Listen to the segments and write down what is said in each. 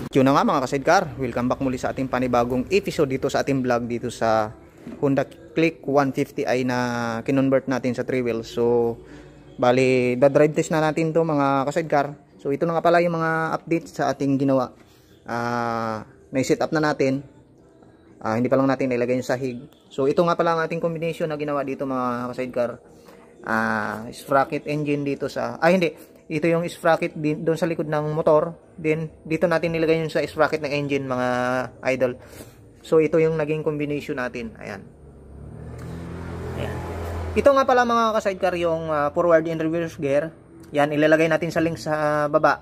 Yun na nga mga ka-sidecar, welcome back muli sa ating panibagong episode dito sa ating vlog dito sa Honda Click 150i na kinonvert natin sa 3 wheels. So bali, da-drive test na natin to mga ka-sidecar. So ito na nga pala yung mga updates sa ating ginawa. Na-set up na natin. Hindi pa lang natin ilagay yung sahig. So ito nga pala ang ating combination na ginawa dito mga ka-sidecar. Sprocket engine dito sa ito yung sprocket doon sa likod ng motor, then dito natin nilagay yung sa sprocket ng engine mga idol. So ito yung naging combination natin. Ayan. Ito nga pala mga ka-sidecar yung forward and reverse gear. Yan, ilalagay natin sa link sa baba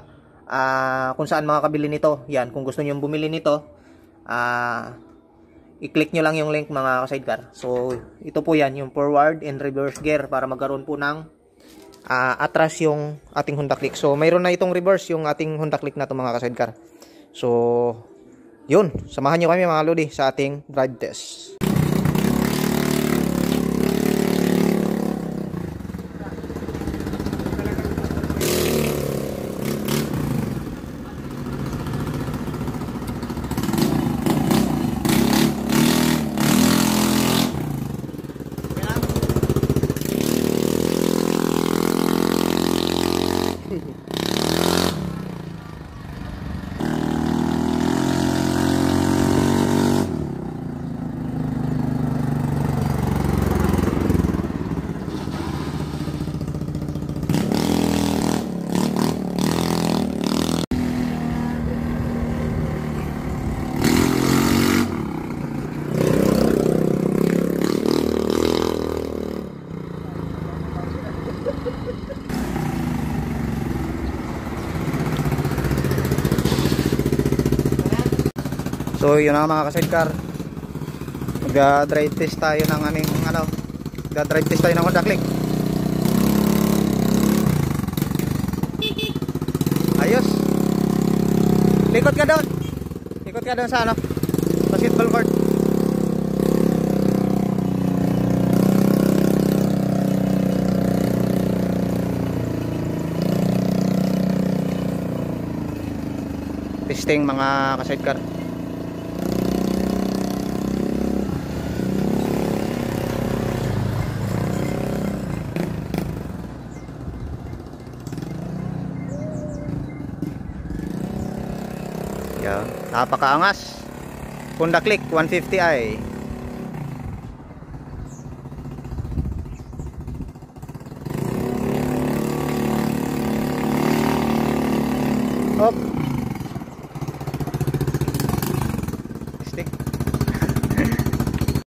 kung saan makakabili nito. Yan, kung gusto niyo bumili nito, i-click nyo lang yung link mga ka-sidecar. So ito po yan, yung forward and reverse gear para magkaroon po ng atras yung ating Honda Click. So mayroon na itong reverse yung ating Honda Click na ito mga ka-sidecar. So yun, samahan nyo kami mga lodi sa ating drive test. So yun na mga ka-sidecar, mag-drive test tayo ng mag-drive test tayo ng Honda Click. Ayos, likot ka doon sa basketball court. Testing mga ka-sidecar. Napakaangas Honda Click 150i. Hop, stick.